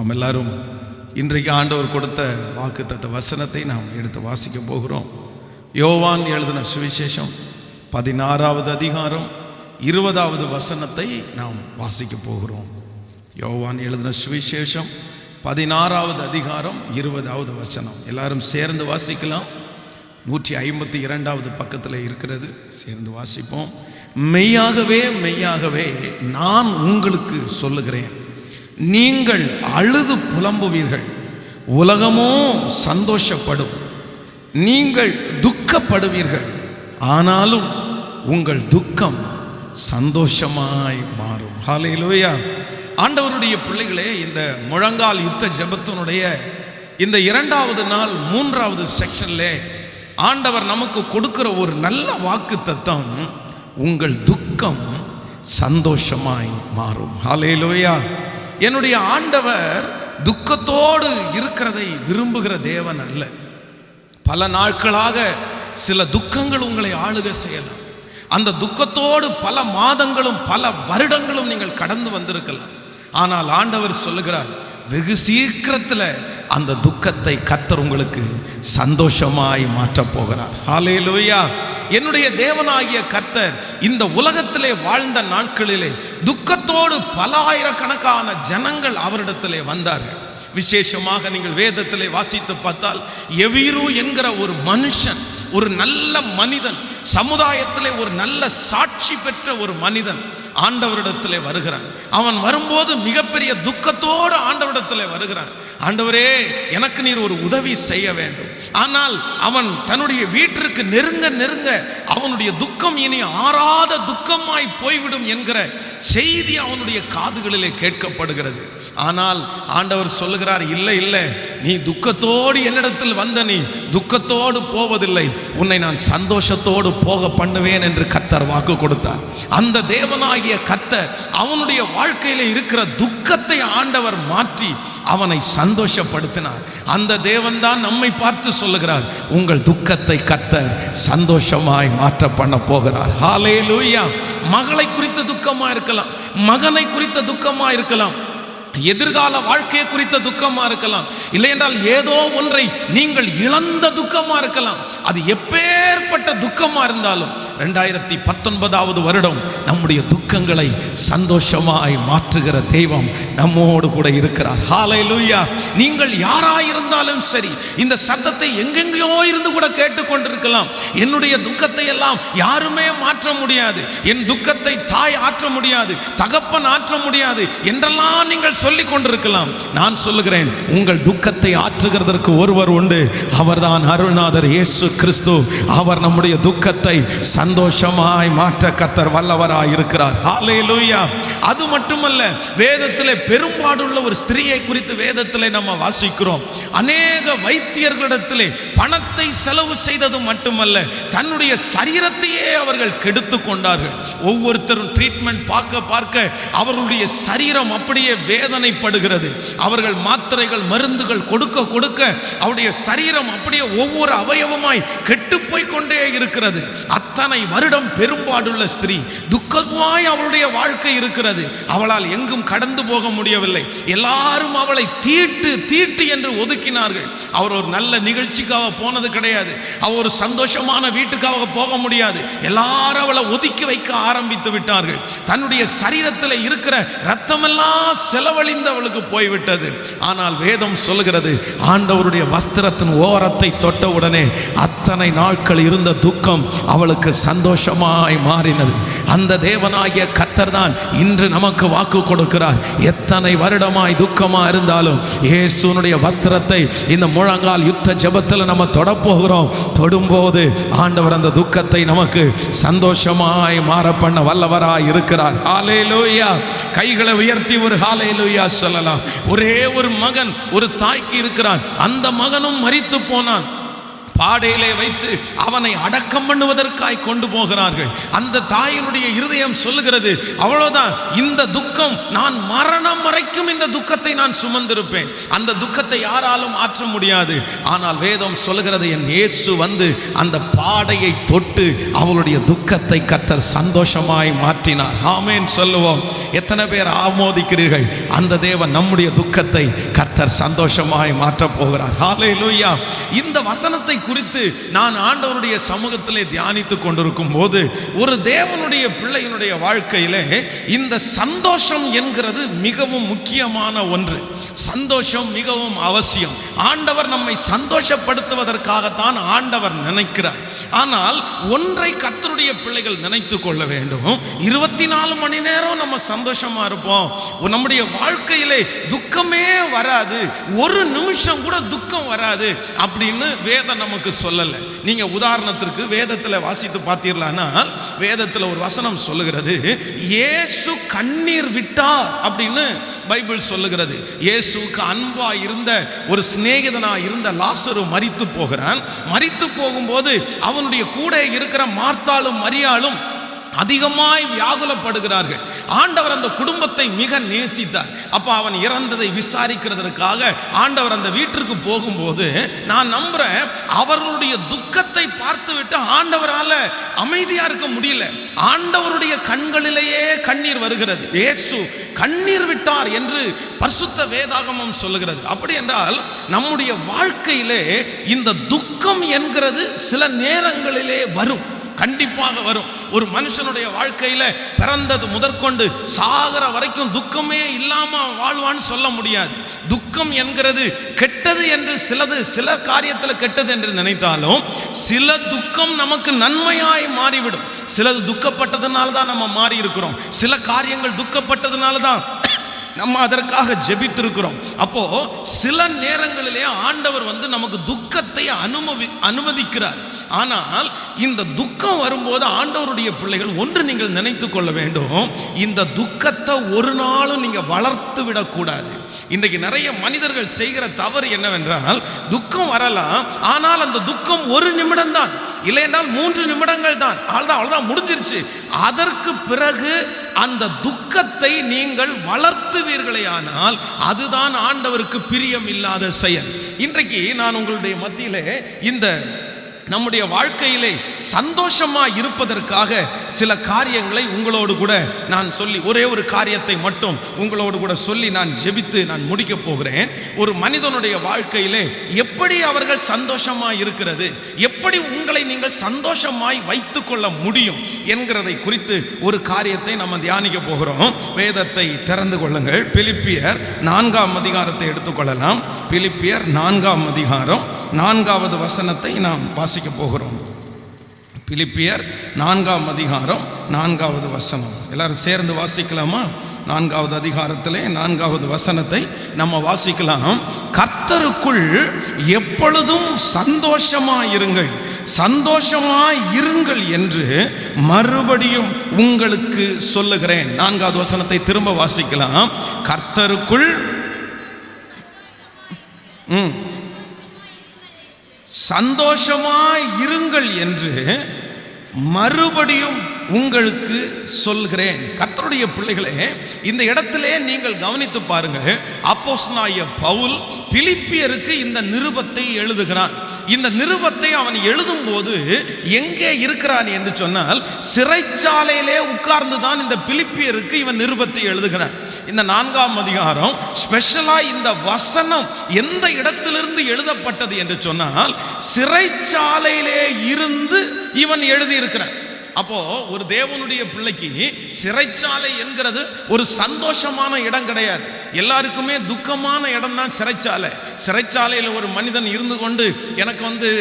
நாம் எல்லாரும் இன்றைக்கு ஆண்டவர் கொடுத்த வாக்குத்தத்த வசனத்தை நாம் எடுத்து வாசிக்க போகிறோம். யோவான் எழுதின சுவிசேஷம் 16வது அதிகாரம் 20வது வசனத்தை நாம் வாசிக்க போகிறோம். யோவான் எழுதின சுவிசேஷம் 16வது அதிகாரம் 20வது வசனம். எல்லாரும் சேர்ந்து வாசிக்கலாம். 152வது பக்கத்தில் இருக்கிறது. சேர்ந்து வாசிப்போம். மெய்யாகவே மெய்யாகவே நான் உங்களுக்கு சொல்லுகிறேன், நீங்கள் அழுது புலம்புவீர்கள், உலகமோ சந்தோஷப்படும். நீங்கள் துக்கப்படுவீர்கள், ஆனாலும் உங்கள் துக்கம் சந்தோஷமாய் மாறும். ஹல்லேலூயா. ஆண்டவருடைய பிள்ளைகளே, இந்த முழங்கால் யுத்த ஜெபத்தினுடைய இந்த 2வது நாள் 3வது செக்ஷன்ல ஆண்டவர் நமக்கு கொடுக்கிற ஒரு நல்ல வாக்கு தத்தம், உங்கள் துக்கம் சந்தோஷமாய் மாறும். ஹல்லேலூயா. என்னுடைய ஆண்டவர் துக்கத்தோடு இருக்கிறதை விரும்புகிற தேவன் அல்ல. பல நாட்களாக சில துக்கங்கள் உங்களை ஆளுகை செய்யலாம். அந்த துக்கத்தோடு பல மாதங்களும் பல வருடங்களும் நீங்கள் கடந்து வந்திருக்கலாம். ஆனால் ஆண்டவர் சொல்லுகிறார், வெகு சீக்கிரத்தில் அந்த துக்கத்தை கர்த்தர் உங்களுக்கு சந்தோஷமாய் மாற்றப் போகிறார். ஹல்லேலூயா. என்னுடைய தேவனாகிய கர்த்தர் இந்த உலகத்திலே வாழ்ந்த நாட்களிலே துக்கத்தோடு பல ஆயிரக்கணக்கான ஜனங்கள் அவரிடத்திலே வந்தார்கள். விசேஷமாக நீங்கள் வேதத்திலே வாசித்து பார்த்தால், எவீரு என்கிற ஒரு மனுஷன், ஒரு நல்ல மனிதன், சமுதாயத்திலே ஒரு நல்ல சாட்சி பெற்ற ஒரு மனிதன் ஆண்டவரிடத்திலே வருகிறான். அவன் வரும்போது மிகப்பெரிய துக்கத்தோடு ஆண்டவரிடத்திலே வருகிறான். ஆண்டவரே, எனக்கு நீர் ஒரு உதவி செய்ய வேண்டும். ஆனால் அவன் தன்னுடைய வீட்டிற்கு நெருங்க நெருங்க அவனுடைய துக்கம் இனி ஆறாத துக்கமாய் போய்விடும் என்கிற செய்தி அவனுடைய காதுகளிலே கேட்கப்படுகிறது. ஆனால் ஆண்டவர் சொல்லுகிறார், இல்லை இல்லை, நீ துக்கத்தோடு என்னிடத்தில் வந்த, நீ துக்கத்தோடு போவதில்லை, உன்னை நான் சந்தோஷத்தோடு போக பண்ணுவேன் என்று கர்த்தர் வாக்கு கொடுத்தார். அந்த தேவனாகிய கர்த்தர் அவனுடைய வாழ்க்கையில இருக்கிற துக்கத்தை ஆண்டவர் மாற்றி அவனை சந்தோஷப்படுத்தினார். அந்த தேவன் தான் நம்மை பார்த்து சொல்லுகிறார், உங்கள் துக்கத்தை கர்த்தர் சந்தோஷமாய் மாற்ற பண்ண போகிறார். ஹல்லேலூயா. மகளை குறித்த துக்கமா இருக்கலாம், மகனை குறித்த துக்கமா இருக்கலாம், எதிர்கால வாழ்க்கையை குறித்த துக்கமா இருக்கலாம், இல்லை என்றால் ஏதோ ஒன்றை நீங்கள் இழந்த துக்கமா இருக்கலாம். அது எப்பேற்பட்ட துக்கமா இருந்தாலும் 2019வது வருடம் நம்முடைய துக்கங்களை சந்தோஷமாய் மாற்றுகிற தெய்வம் நம்மோடு கூட இருக்கிறார். ஹல்லேலூயா. நீங்கள் யாராயிருந்தாலும் சரி, இந்த சத்தத்தை எங்கெங்கேயோ இருந்து கூட கேட்டுக்கொண்டிருக்கலாம். என்னுடைய துக்கத்தை எல்லாம் யாருமே மாற்ற முடியாது, என் துக்கத்தை தாய் ஆற்ற முடியாது, தகப்பன் ஆற்ற முடியாது என்றெல்லாம் நீங்கள் சொல்லிக் கொண்டிருக்கலாம். நான் சொல்லுகிறேன், உங்கள் துக்கத்தை ஆற்றுகிறதற்கு ஒருவர் உண்டு. அவர்தான் அருள்நாதர் இயேசு கிறிஸ்து. அவர் நம்முடைய துக்கத்தை சந்தோஷமாய் மாற்ற கர்த்தர் வல்லவராய் இருக்கிறார். ஹல்லேலூயா. அது மட்டுமல்ல, வேதத்திலே பெரும்பாடுள்ள ஒரு ஸ்திரீயை குறித்து வேதத்திலே நம்ம வாசிக்கிறோம். அநேக வைத்தியர்களிடத்திலே பணத்தை செலவு செய்தது மட்டுமல்ல, தன்னுடைய சரீரத்தையே அவர்கள் கெடுத்து கொண்டார்கள். ஒவ்வொருத்தரும் ட்ரீட்மெண்ட் பார்க்க பார்க்க அவர்களுடைய சரீரம் அப்படியே வேதனைப்படுகிறது. அவர்கள் மாத்திரைகள் மருந்துகள் கொடுக்க கொடுக்க அவருடைய சரீரம் அப்படியே ஒவ்வொரு அவயவமாய் கெட்டு போய் கொண்டே இருக்கிறது. அத்தனை வருடம் பெரும்பாடுள்ள ஸ்திரீ, துக்கமாய் அவளுடைய வாழ்க்கை இருக்கிறது. அவளால் எங்கும் கடந்து போக முடியவில்லை. எல்லாரும் அவளை தீட்டு தீட்டு என்று ஒதுக்கினார்கள். அவர் ஒரு நல்ல நிகழ்ச்சிக்காக போனது கிடையாது, அவர் ஒரு சந்தோஷமான வீட்டுக்காக போக முடியாது. எல்லாரும் அவளை ஒதுக்கி வைக்க ஆரம்பித்து விட்டார்கள். தன்னுடைய சரீரத்தில் இருக்கிற ரத்தமெல்லாம் செலவழிந்து அவளுக்கு போய்விட்டது. ஆனால் வேதம் சொல்லுகிறது, ஆண்டவருடைய வஸ்திரத்தின் ஓரத்தை தொட்ட உடனே அத்தனை நாட்கள் இருந்த துக்கம் அவளுக்கு சந்தோஷமாய் மாறினது. அந்த தேவனாகிய கர்த்தர் தான் இன்று நமக்கு வாக்கு கொடுக்கிறார். எத்தனை வருடமாய் துக்கமா இருந்தாலும் இயேசுனுடைய வஸ்திரத்தை இந்த முழங்கால் யுத்த ஜெபத்தில் நம்ம தொடப்போகிறோம். தொடும்போது ஆண்டவர் அந்த துக்கத்தை நமக்கு சந்தோஷமாய் மாற பண்ண வல்லவராய் இருக்கிறார். ஹல்லேலூயா. கைகளை உயர்த்தி ஒரு ஹல்லேலூயா சொல்லலாம். ஒரே ஒரு மகன் ஒரு தாய்க்கு இருக்கிறான். அந்த மகனும் மரித்து போனான். பாடையிலே வைத்து அவனை அடக்கம் பண்ணுவதற்காய் கொண்டு போகிறார்கள். அந்த தாயினுடைய இருதயம் சொல்லுகிறது, அவ்வளவுதான், இந்த துக்கம் நான் மரணம் வரைக்கும் இந்த துக்கத்தை நான் சுமந்திருப்பேன், அந்த துக்கத்தை யாராலும் ஆற்ற முடியாது. ஆனால் வேதம் சொல்லுகிறது, என் இயேசு வந்து அந்த பாடையை தொட்டு அவளுடைய துக்கத்தை கர்த்தர் சந்தோஷமாய் மாற்றினார். ஆமென் சொல்லுவோம். எத்தனை பேர் ஆமோதிக்கிறீர்கள்? அந்த தேவன் நம்முடைய துக்கத்தை கர்த்தர் சந்தோஷமாய் மாற்றப் போகிறார். ஹல்லேலூயா. இந்த வசனத்தை குறித்து நான் ஆண்டவருடைய சமூகத்திலே தியானித்துக் கொண்டிருக்கும் போது ஒரு தேவனுடைய பிள்ளையினுடைய வாழ்க்கையிலே இந்த சந்தோஷம் என்கிறது மிகவும் முக்கியமான ஒன்று. சந்தோஷம் மிகவும் அவசியம். ஆண்டவர் நம்மை சந்தோஷப்படுத்துவதற்காகத்தான் ஆண்டவர் நினைக்கிறார். ஆனால் ஒன்றை கர்த்தருடைய பிள்ளைகள் நினைத்து கொள்ள வேண்டும், 24 மணி நேரம் நம்ம சந்தோஷமா இருப்போம், நம்முடைய வாழ்க்கையிலே துக்கமே வராது, ஒரு நிமிஷம் கூட துக்கம் வராது அப்படின்னு வேதம் நமக்கு சொல்லல. நீங்க உதாரணத்திற்கு வேதத்துல வாசித்து பார்த்தீர்களானா, வேதத்துல ஒரு வசனம் சொல்லுகிறது, இயேசு கண்ணீர் விட்டார் அப்படின்னு பைபிள் சொல்லுகிறது. இயேசுவுக்கு அன்பா இருந்த ஒரு சிநேகிதனா இருந்த லாசரு மரித்து போகிறான். மரித்து போகும்போது அவனுடைய கூட இருக்கிற மார்த்தாளும் மரியாளும் அதிகமாய் வியாகுலப்படுகிறார்கள். ஆண்டவர் அந்த குடும்பத்தை மிக நேசித்தார். அப்ப அவன் இறந்ததை விசாரிக்கிறதற்காக ஆண்டவர் அந்த வீட்டிற்கு போகும்போது நான் நம்புறேன் அவர்களுடைய துக்கத்தை பார்த்துவிட்டு ஆண்டவரால் அமைதியா இருக்க முடியல. ஆண்டவருடைய கண்களிலேயே கண்ணீர் வருகிறது. இயேசு கண்ணீர் விட்டார் என்று பரிசுத்த வேதாகமம் சொல்லுகிறது. அப்படி என்றால் நம்முடைய வாழ்க்கையிலே இந்த துக்கம் என்கிறது சில நேரங்களிலே வரும், கண்டிப்பாக வரும். ஒரு மனுஷனுடைய வாழ்க்கையில பிறந்தது முதற்கொண்டு சாகர வரைக்கும் துக்கமே இல்லாம வாழ்வான்னு சொல்ல முடியாது. துக்கம் என்கிறது கெட்டது என்று சில காரியத்தில் கெட்டது என்று நினைத்தாலும் சில துக்கம் நமக்கு நன்மையாய் மாறிவிடும். சிலது துக்கப்பட்டதுனால தான் நம்ம மாறி இருக்கிறோம். சில காரியங்கள் துக்கப்பட்டதுனால தான் நம்ம அதற்காக ஜெபித்திருக்கிறோம். அப்போ சில நேரங்களிலே ஆண்டவர் நமக்கு துக்கத்தை அனுமதிக்கிறார். ஆனால் இந்த துக்கம் வரும்போது ஆண்டவருடைய பிள்ளைகள் ஒன்று நீங்கள் நினைத்து கொள்ள வேண்டும், இந்த துக்கத்தை ஒரு நாளும் நீங்க வளர்த்து விடக்கூடாது. இன்றைக்கு நிறைய மனிதர்கள் செய்கிற தவறு என்னவென்றால், துக்கம் வரலாம், ஆனால் அந்த துக்கம் ஒரு நிமிடம் தான், இல்லை என்றால் 3 நிமிடங்கள் தான், அவ்வளவுதான் முடிஞ்சிருச்சு. அதற்கு பிறகு அந்த துக்கத்தை நீங்கள் வளர்த்துவீர்களே ஆனால் அதுதான் ஆண்டவருக்கு பிரியம் இல்லாத செயல். இன்றைக்கு நான் உங்களுடைய மத்தியிலே இந்த நம்முடைய வாழ்க்கையிலே சந்தோஷமா இருப்பதற்காக சில காரியங்களை உங்களோடு கூட நான் சொல்லி, ஒரே ஒரு காரியத்தை மட்டும் உங்களோடு கூட சொல்லி நான் ஜெபித்து நான் முடிக்க போகிறேன். ஒரு மனிதனுடைய வாழ்க்கையிலே எப்படி அவர்கள் சந்தோஷமா இருக்கிறது, எப்படி உங்களை நீங்கள் சந்தோஷமாய் வைத்துக் கொள்ள முடியும் என்கிறதை குறித்து ஒரு காரியத்தை நம்ம தியானிக்க போகிறோம். வேதத்தை திறந்து கொள்ளுங்கள். பிலிப்பியர் 4ஆம் அதிகாரத்தை எடுத்துக்கொள்ளலாம். பிலிப்பியர் 4ஆம் அதிகாரம் 4வது வசனத்தை நாம் வாசிக்க போகிறோம். பிலிப்பியர் 4ஆம் அதிகாரம் 4வது வசனம். எல்லாரும் சேர்ந்து வாசிக்கலாமா? 4வது அதிகாரத்திலே 4வது வசனத்தை நம்ம வாசிக்கலாம். கர்த்தருக்குள் எப்பொழுதும் சந்தோஷமாயிருங்கள், சந்தோஷமாயிருங்கள் என்று மறுபடியும் உங்களுக்கு சொல்லுகிறேன். 4வது வசனத்தை திரும்ப வாசிக்கலாம். கர்த்தருக்குள் சந்தோஷமாய் இருங்கள் என்று மறுபடியும் உங்களுக்கு சொல்கிறேன். கர்த்தருடைய பிள்ளைகளே, இந்த இடத்திலே நீங்கள் கவனித்து பாருங்க. அப்போஸ்தலனாகிய பவுல் பிலிப்பியருக்கு இந்த நிருபத்தை எழுதுகிறான். இந்த நிருபத்தை அவன் எழுதும் போது எங்கே இருக்கிறான் என்று சொன்னால், சிறைச்சாலையிலே உட்கார்ந்து தான் இந்த பிலிப்பியருக்கு இவன் நிருபத்தை எழுதுகிறான். இந்த 4ஆம் அதிகாரம் ஸ்பெஷலா இந்த வசனம் எந்த இடத்திலிருந்து எழுதப்பட்டது என்று சொன்னால், சிறைச்சாலையிலே இருந்து இவன் எழுதியிருக்கிறான். அப்போ ஒரு தேவனுடைய பிள்ளைக்கு சிறைச்சாலை என்கிறது ஒரு சந்தோஷமான இடம் கிடையாது. எல்லாருக்குமே துக்கமான இடம் தான் சிறைச்சாலை. சிறைச்சாலையில் ஒரு மனிதன் இருந்து கொண்டு எனக்கு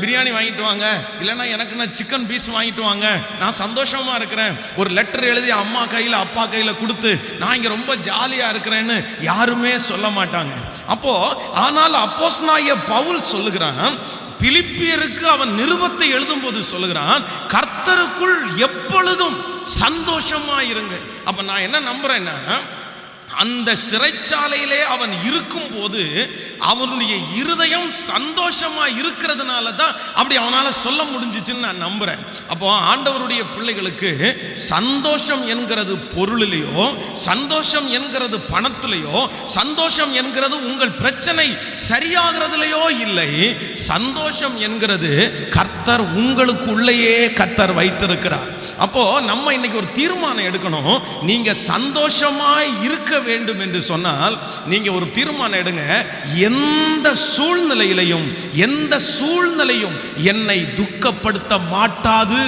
பிரியாணி வாங்கிட்டு வாங்க, இல்லைன்னா எனக்கு சிக்கன் பீஸ் வாங்கிட்டு வாங்க, நான் சந்தோஷமா இருக்கிறேன், ஒரு லெட்டர் எழுதி அம்மா கையில் அப்பா கையில் கொடுத்து நான் இங்கே ரொம்ப ஜாலியா இருக்கிறேன்னு யாருமே சொல்ல மாட்டாங்க. அப்போ ஆனால் அப்போஸ்தலனாகிய பவுல் சொல்லுகிறான், பிலிப்பியருக்கு அவன் நிருபத்தை எழுதும் போது சொல்லுகிறான், கர்த்தருக்குள் எப்பொழுதும் சந்தோஷமா இருங்க. அப்ப நான் என்ன நம்புறேன்னா, அந்த சிறைச்சாலையிலே அவன் இருக்கும் போது அவனுடைய இருதயம் சந்தோஷமா இருக்கிறதுனால தான் அப்படி அவனால சொல்ல முடிஞ்சிச்சுன்னு நான் நம்புறேன். அப்போ ஆண்டவருடைய பிள்ளைகளுக்கு சந்தோஷம் என்கிறது பொருளிலேயோ, சந்தோஷம் என்கிறது பணத்திலேயோ, சந்தோஷம் என்கிறது உங்கள் பிரச்சனை சரியாகிறதுலையோ இல்லை. சந்தோஷம் என்கிறது கர்த்தர் உங்களுக்கு உள்ளேயே கர்த்தர் வைத்திருக்கிறார். அப்போ நம்ம இன்னைக்கு ஒரு தீர்மானம் எடுக்கணும். நீங்க சந்தோஷமாய் இருக்க வேண்டும் என்று சொன்னால் நீங்க ஒரு தீர்மானம் எடுங்க. எந்த சூழ்நிலையிலையும் என்னை துக்கப்படுத்த மாட்டாது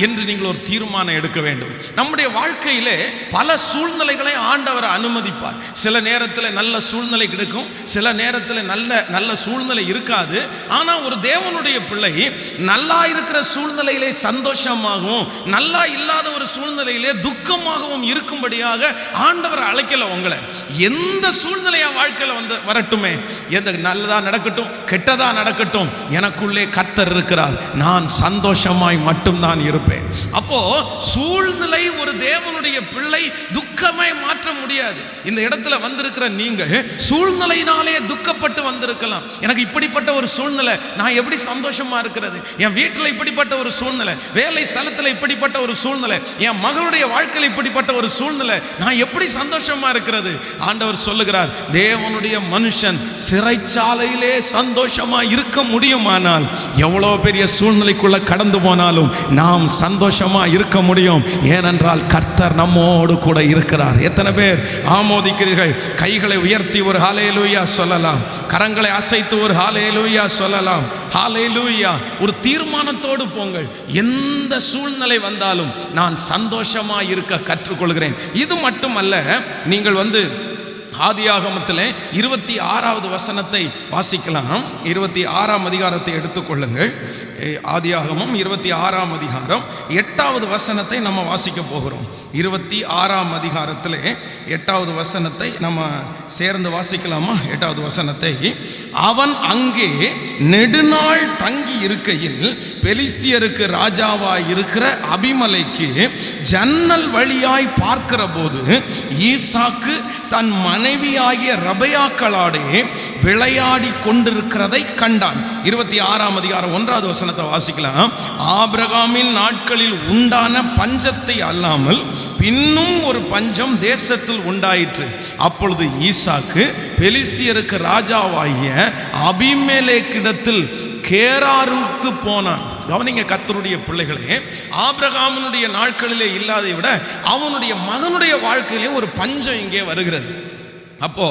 என்று நீங்கள் ஒரு தீர்மானம் எடுக்க வேண்டும். நம்முடைய வாழ்க்கையிலே பல சூழ்நிலைகளை ஆண்டவர் அனுமதிப்பார். சில நேரத்தில் நல்ல சூழ்நிலை கிடைக்கும், சில நேரத்தில் நல்ல சூழ்நிலை இருக்காது. ஆனா ஒரு தேவனுடைய பிள்ளை நல்லா இருக்கிற சூழ்நிலையிலே சந்தோஷமாகவும், நல்லா இல்லாத ஒரு சூழ்நிலையிலே துக்கமாகவும் இருக்கும்படியாக ஆண்டவர் அழைக்கல உங்களை. எந்த சூழ்நிலையா வாழ்க்கையில வரட்டுமே, எந்த நல்லதா நடக்கட்டும் கெட்டதா நடக்கட்டும், எனக்குள்ளே கர்த்தர் இருக்கிறார், நான் சந்தோஷமாய் மட்டும்தான் இருப்பேன். அப்போ சூழ்நிலை ஒரு தேவனுடைய பிள்ளை துக்கமாய் மாற்ற முடியாது. இந்த இடத்துல வந்திருக்கிற நீங்கள் சூழ்நிலையினாலே துக்கப்பட்டு வந்திருக்கலாம். எனக்கு இப்படிப்பட்ட ஒரு சூழ்நிலை, நான் எப்படி சந்தோஷமா இருக்கிறது? என் வீட்டில் இப்படிப்பட்ட ஒரு சூழ்நிலை, வேலை ஸ்தலத்தில் இப்படிப்பட்ட ஒரு சூழ்நிலை, என் மகளுடைய வாழ்க்கையில் இப்படிப்பட்ட ஒரு சூழ்நிலை, நான் எப்படி சந்தோஷமா இருக்கிறது? ஆண்டவர் சொல்லுகிறார், தேவனுடைய மனுஷன் சிறைச்சாலையிலே சந்தோஷமா இருக்க முடியுமானால் எவ்வளவு பெரிய சூழ்நிலைக்குள்ள கடந்து போனாலும் நாம் சந்தோஷமா இருக்க முடியும். ஏனென்றால் கர்த்தர் நம்மோடு கூட இருக்கிறார். எத்தனை பேர் ஆமோதிக்கிறீர்கள்? கைகளை உயர்த்தி ஒரு ஹல்லேலூயா சொல்லலாம், கரங்களை அசைத்து ஒரு ஹல்லேலூயா சொல்லலாம். ஹல்லேலூயா. ஒரு தீர்மானத்தோடு போங்கள். எந்த சூழ்நிலை வந்தாலும் நான் சந்தோஷமா இருக்க கற்றுக்கொள்கிறேன். இது மட்டுமல்ல, நீங்கள் ஆதியாகமத்திலே 26வது வசனத்தை வாசிக்கலாம். 26ஆம் அதிகாரத்தை எடுத்துக்கொள்ளுங்கள். ஆதியாகமம் 26ஆம் அதிகாரம் 8வது வசனத்தை நம்ம வாசிக்க போகிறோம். 26ஆம் அதிகாரத்திலே 8வது வசனத்தை நம்ம சேர்ந்து வாசிக்கலாமா? 8வது வசனத்தை, அவன் அங்கே நெடுநாள் தங்கி இருக்கையில் பெலிஸ்தியருக்கு ராஜாவாய் இருக்கிற அபிமலைக்கு ஜன்னல் வழியாய் பார்க்கிற போது ஈசாக்கு தன் மனைவியாகிய ரபயாக்களோடே விளையாடி கொண்டிருக்கிறதை கண்டான். 26ஆம் அதிகாரம் 1வது வசனத்தை வாசிக்கலாம். ஆபிரகாமின் நாட்களில் உண்டான பஞ்சத்தை அல்லாமல் பின்னும் ஒரு பஞ்சம் தேசத்தில் உண்டாயிற்று. அப்பொழுது ஈசாக்கு பெலிஸ்தியருக்கு ராஜாவாகிய அபிமெலேக்கிடத்தில் கேராருக்கு போனான். கவனிங்க கர்த்தருடைய பிள்ளைகளே, ஆபிரகாமினுடைய நாட்களிலே இல்லாதை விட அவனுடைய மகனுடைய வாழ்க்கையிலே ஒரு பஞ்சம் இங்கே வருகிறது. அப்போ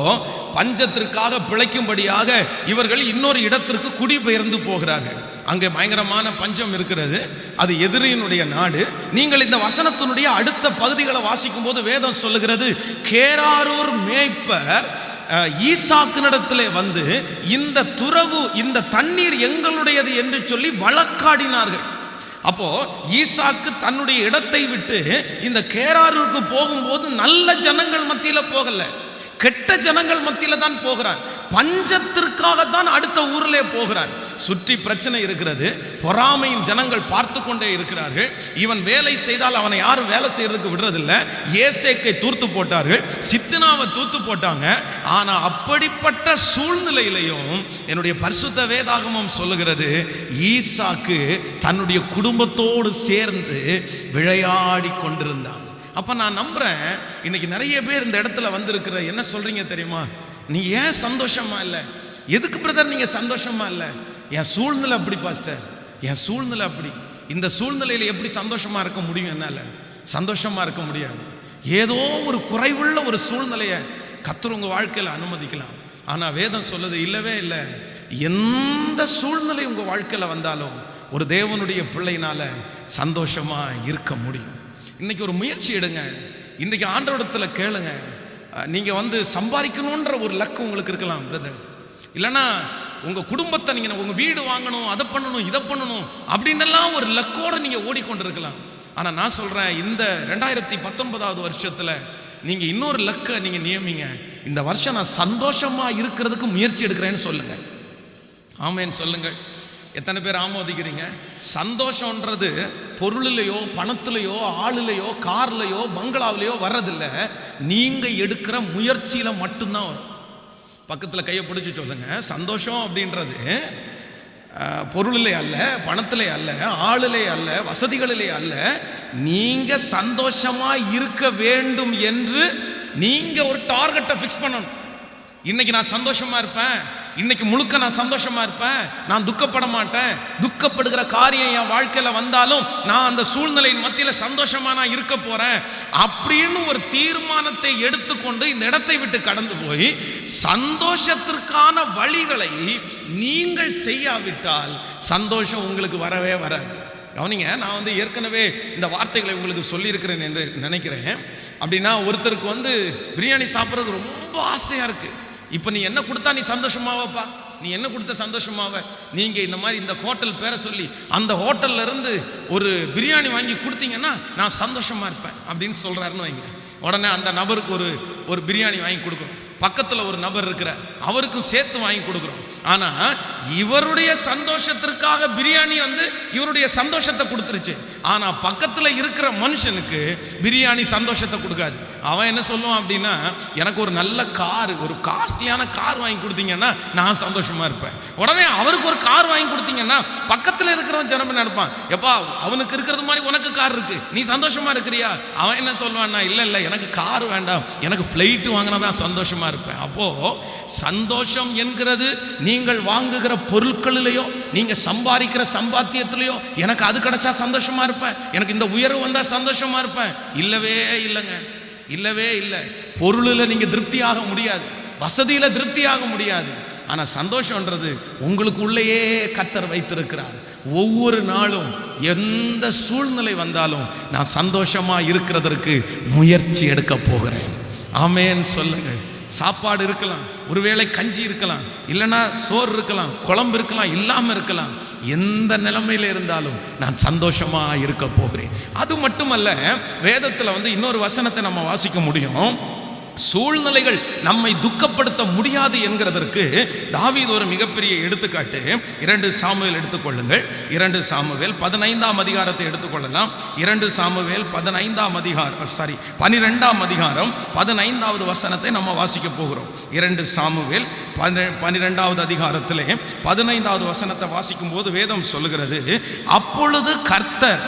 பஞ்சத்திற்காக பிழைக்கும்படியாக இவர்கள் இன்னொரு இடத்திற்கு குடிபெயர்ந்து போகிறார்கள். அங்கே பயங்கரமான பஞ்சம் இருக்கிறது. அது எதிரியினுடைய நாடு. நீங்கள் இந்த வசனத்தினுடைய அடுத்த பகுதிகளை வாசிக்கும் போது வேதம் சொல்லுகிறது, கேராரூர் மேய்ப்பர் ஈசாக்கினிடத்திலே இந்த துறவு, இந்த தண்ணீர் எங்களுடையது என்று சொல்லி வழக்காடினார்கள். அப்போ ஈசாக்கு தன்னுடைய இடத்தை விட்டு இந்த கேராரூருக்கு போகும்போது நல்ல ஜனங்கள் மத்தியில போகல, கெட்ட ஜனங்கள் மத்தியில தான் போகிறான். பஞ்சத்திற்காக தான் அடுத்த ஊரிலே போகிறான். சுற்றி பிரச்சனை இருக்கிறது, பொறாமையின் ஜனங்கள் பார்த்து கொண்டே இருக்கிறார்கள். இவன் வேலை செய்தால் அவனை யாரும் வேலை செய்யறதுக்கு விடுறதில்லை. ஏசேக்கை தூர்த்து போட்டார்கள், சித்னாவை தூத்து போட்டாங்க. ஆனா அப்படிப்பட்ட சூழ்நிலையிலையும் என்னுடைய பரிசுத்த வேதாகமம் சொல்லுகிறது, ஈசாக்கு தன்னுடைய குடும்பத்தோடு சேர்ந்து விளையாடி கொண்டிருந்தான். அப்ப நான் நம்புறேன், இன்னைக்கு நிறைய பேர் இந்த இடத்துல வந்திருக்கிற என்ன சொல்றீங்க தெரியுமா? நீங்க ஏன் சந்தோஷமா இல்லை? எதுக்கு பிரதர் நீங்க சந்தோஷமா இல்லை? என் சூழ்நிலை அப்படி பாஸ்டர், என் சூழ்நிலை அப்படி. இந்த சூழ்நிலையில எப்படி சந்தோஷமா இருக்க முடியும்? என்னால சந்தோஷமா இருக்க முடியாது. ஏதோ ஒரு குறைவுள்ள ஒரு சூழ்நிலையை கர்த்தர் உங்க வாழ்க்கையில அனுமதிக்கலாம். ஆனா வேதம் சொல்லுது, இல்லவே இல்லை. எந்த சூழ்நிலை உங்க வாழ்க்கையில வந்தாலும் ஒரு தேவனுடைய பிள்ளையினால சந்தோஷமா இருக்க முடியும். இன்னைக்கு ஒரு முயற்சி எடுங்க. இன்னைக்கு ஆண்டவரிடத்துல கேளுங்க. நீங்க சம்பாதிக்கணுன்ற ஒரு லக்கு உங்களுக்கு இருக்கலாம் பிரதர். இல்லைன்னா உங்க குடும்பத்தை நீங்க உங்க வீடு வாங்கணும், அதை பண்ணணும், இதை பண்ணணும் அப்படின்னெல்லாம் ஒரு லக்கோட நீங்க ஓடிக்கொண்டிருக்கலாம். ஆனா நான் சொல்றேன், இந்த 2019வது வருஷத்துல நீங்க இன்னொரு லக்கை நீங்க நியமிங்க. இந்த வருஷம் நான் சந்தோஷமா இருக்கிறதுக்கு முயற்சி எடுக்கிறேன்னு சொல்லுங்க. ஆமேன்னு சொல்லுங்கள். எத்தனை பேர் ஆமோதிக்கிறீங்க? சந்தோஷம்ன்றது பொருளிலையோ பணத்திலையோ ஆளுலையோ கார்லையோ பங்களாவிலையோ வர்றதில்லை, நீங்க எடுக்கிற முயற்சியில மட்டும்தான் வரும். பக்கத்துல கையை பிடிச்சி சொல்லுங்க, சந்தோஷம் அப்படின்றது பொருளிலே அல்ல, பணத்திலே அல்ல, ஆளுலே அல்ல, வசதிகளிலே அல்ல. நீங்க சந்தோஷமா இருக்க வேண்டும் என்று நீங்க ஒரு டார்கெட்டை ஃபிக்ஸ் பண்ணணும். இன்னைக்கு நான் சந்தோஷமா இருப்பேன், இன்னைக்கு முழுக்க நான் சந்தோஷமா இருப்பேன், நான் துக்கப்பட மாட்டேன், துக்கப்படுகிற காரியம் என் வாழ்க்கையில வந்தாலும் நான் அந்த சூழ்நிலையின் மத்தியில சந்தோஷமா நான் இருக்க போறேன் அப்படின்னு ஒரு தீர்மானத்தை எடுத்துக்கொண்டு இந்த இடத்தை விட்டு கடந்து போய் சந்தோஷத்திற்கான வழிகளை நீங்கள் செய்யாவிட்டால் சந்தோஷம் உங்களுக்கு வரவே வராது. கவனிங்க, நான் ஏற்கனவே இந்த வார்த்தைகளை உங்களுக்கு சொல்லியிருக்கிறேன் என்று நினைக்கிறேன். அப்படின்னா ஒருத்தருக்கு பிரியாணி சாப்பிட்றது ரொம்ப ஆசையா இருக்கு. இப்போ நீ என்ன கொடுத்தா நீ சந்தோஷமாவப்பா, நீ என்ன கொடுத்த சந்தோஷமாவ? நீங்கள் இந்த மாதிரி இந்த ஹோட்டல் பேரை சொல்லி அந்த ஹோட்டல்ல இருந்து ஒரு பிரியாணி வாங்கி கொடுத்தீங்கன்னா நான் சந்தோஷமா இருப்பேன் அப்படின்னு சொல்றாருன்னு வைங்க. உடனே அந்த நபருக்கு ஒரு பிரியாணி வாங்கி கொடுக்குறோம். பக்கத்தில் ஒரு நபர் இருக்கிறார், அவருக்கும் சேர்த்து வாங்கி கொடுக்குறோம். ஆனால் இவருடைய சந்தோஷத்திற்காக பிரியாணி இவருடைய சந்தோஷத்தை கொடுத்துருச்சு. ஆனால் பக்கத்தில் இருக்கிற மனுஷனுக்கு பிரியாணி சந்தோஷத்தை கொடுக்காது. அவன் என்ன சொல்லுவான் அப்படின்னா, எனக்கு ஒரு நல்ல கார், ஒரு காஸ்ட்லியான கார் வாங்கி கொடுத்தீங்கன்னா நான் சந்தோஷமா இருப்பேன். உடனே அவருக்கு ஒரு கார் வாங்கி கொடுத்தீங்கன்னா பக்கத்தில் இருக்கிறவன் ஜனம் நினைப்பான், எப்பா அவனுக்கு இருக்கிறது மாதிரி உனக்கு கார் இருக்கு, நீ சந்தோஷமா இருக்கிறியா? அவன் என்ன சொல்லுவான்னா, இல்லை எனக்கு கார் வேண்டாம், எனக்கு ஃப்ளைட் வாங்கினதான் சந்தோஷமா இருப்பேன். அப்போ சந்தோஷம் என்கிறது நீங்கள் வாங்குகிற பொருட்களிலேயோ நீங்க சம்பாதிக்கிற சம்பாத்தியத்திலேயோ எனக்கு அது கிடைச்சா சந்தோஷமா இருப்பேன், எனக்கு இந்த உயர்வு வந்தா சந்தோஷமா இருப்பேன், இல்லவே இல்லைங்க, இல்லவே இல்லை. பொருளில் நீங்க திருப்தியாக முடியாது, வசதியில திருப்தியாக முடியாது. ஆனா சந்தோஷம்ன்றது உங்களுக்கு உள்ளேயே கர்த்தர் வைத்திருக்கிறார். ஒவ்வொரு நாளும் எந்த சூழ்நிலை வந்தாலும் நான் சந்தோஷமா இருக்கிறதற்கு முயற்சி எடுக்க போகிறேன். ஆமென் சொல்லுங்க. சாப்பாடு இருக்கலாம், ஒருவேளை கஞ்சி இருக்கலாம், இல்லைன்னா சோறு இருக்கலாம், குழம்பு இருக்கலாம், இல்லாமல் இருக்கலாம். எந்த நிலைமையில இருந்தாலும் நான் சந்தோஷமா இருக்க போகிறேன். அது மட்டுமல்ல, வேதத்தில் இன்னொரு வசனத்தை நம்ம வாசிக்க முடியும். சூழ்நிலைகள் நம்மை துக்கப்படுத்த முடியாது என்கிறதற்கு தாவீது ஒரு மிகப்பெரிய எடுத்துக்காட்டு. 2 சாமுவேல் எடுத்துக்கொள்ளுங்கள். 2 சாமுவேல் 15ஆம் அதிகாரத்தை எடுத்துக்கொள்ளலாம். 2 சாமுவேல் 12ஆம் அதிகாரம் 15வது வசனத்தை நம்ம வாசிக்க போகிறோம். 2 சாமுவேல் 12வது அதிகாரத்திலே 15வது வசனத்தை வாசிக்கும் போது வேதம் சொல்லுகிறது, அப்பொழுது கர்த்தர்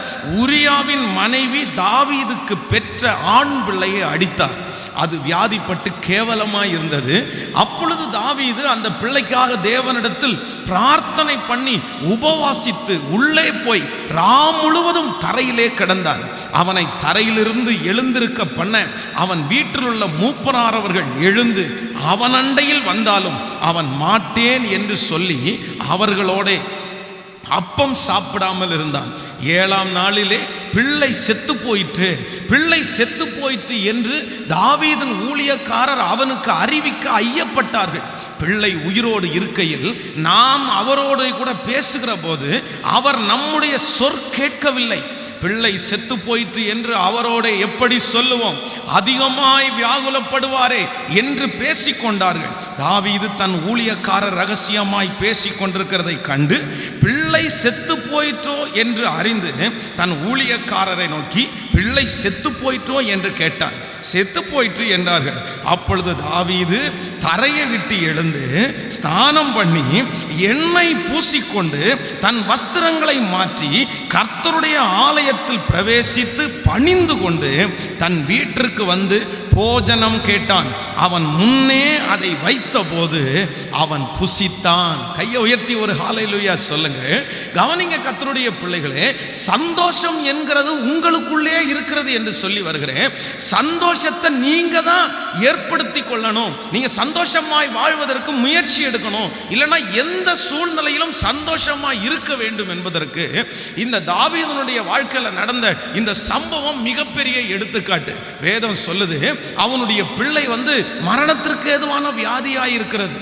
உரியாவின் மனைவி தாவீதுக்கு பெற்ற ஆண் பிள்ளையை அடித்தார், அது வியாதிப்பட்டு கேவலமாய் இருந்தது. அப்பொழுது தாவீது அந்த பிள்ளைக்காக தேவனிடத்தில் பிரார்த்தனை பண்ணி உபவாசித்து உள்ளே போய் ராம் முழுவதும் தரையிலே கிடந்தான். அவனை தரையிலிருந்து எழுந்திருக்க பண்ண அவன் வீட்டில் உள்ள மூப்பனாரவர்கள் எழுந்து அவன் அண்டையில் வந்தாலும் அவன் மாட்டேன் என்று சொல்லி அவர்களோட அப்பம் சாப்பிடாமல் இருந்தான். 7ஆம் நாளிலே பிள்ளை செத்து போயிற்று என்று தாவீதின் ஊழியக்காரர் அவனுக்கு அறிவிக்க ஐயப்பட்டார்கள். பிள்ளை உயிரோடு இருக்கையில் நாம் அவரோடு கூட பேசுகிற போது அவர் நம்முடைய சொற் கேட்கவில்லை. பிள்ளை செத்து போயிற்று என்று அவரோட எப்படி சொல்லுவோம், அதிகமாய் வியாகுலப்படுவாரே என்று பேசிக்கொண்டார்கள். தாவீது தன் ஊழியக்காரர் ரகசியமாய் பேசிக் கொண்டிருக்கிறதை கண்டு பிள்ளை செத்து போயிற்றோ என்று அறிந்து தன் ஊழியக்காரரை நோக்கி, பிள்ளை செத்து போயிற்றோ என்று கேட்டான். செத்து போயிற்று என்றார்கள். அப்பொழுது தாவீது தரையை விட்டு எழுந்து ஸ்நானம் பண்ணி எண்ணெய் பூசிக்கொண்டு தன் வஸ்திரங்களை மாற்றி கர்த்தருடைய ஆலயத்தில் பிரவேசித்து பணிந்து கொண்டு தன் வீட்டிற்கு வந்து போஜனம் கேட்டான். அவன் முன்னே அதை வைத்த போது அவன் புசித்தான். கையை உயர்த்தி ஒரு ஹல்லேலூயா சொல்லுங்க. கவனிங்க கர்த்தருடைய பிள்ளைகளே, சந்தோஷம் என்கிறது உங்களுக்குள்ளே இருக்கிறது என்று சொல்லி வருகிறேன். சந்தோஷத்தை நீங்க தான் ஏற்படுத்தி கொள்ளணும். நீங்க சந்தோஷமாய் வாழ்வதற்கு முயற்சி எடுக்கணும். இல்லைன்னா எந்த சூழ்நிலையிலும் சந்தோஷமாய் இருக்க வேண்டும் என்பதற்கு இந்த தாவீதுனுடைய வாழ்க்கையில் நடந்த இந்த சம்பவம் மிகப்பெரிய எடுத்துக்காட்டு. வேதம் சொல்லுது, அவனுடைய பிள்ளை மரணத்திற்கு ஏதுவான வியாதியாய் இருக்கிறது,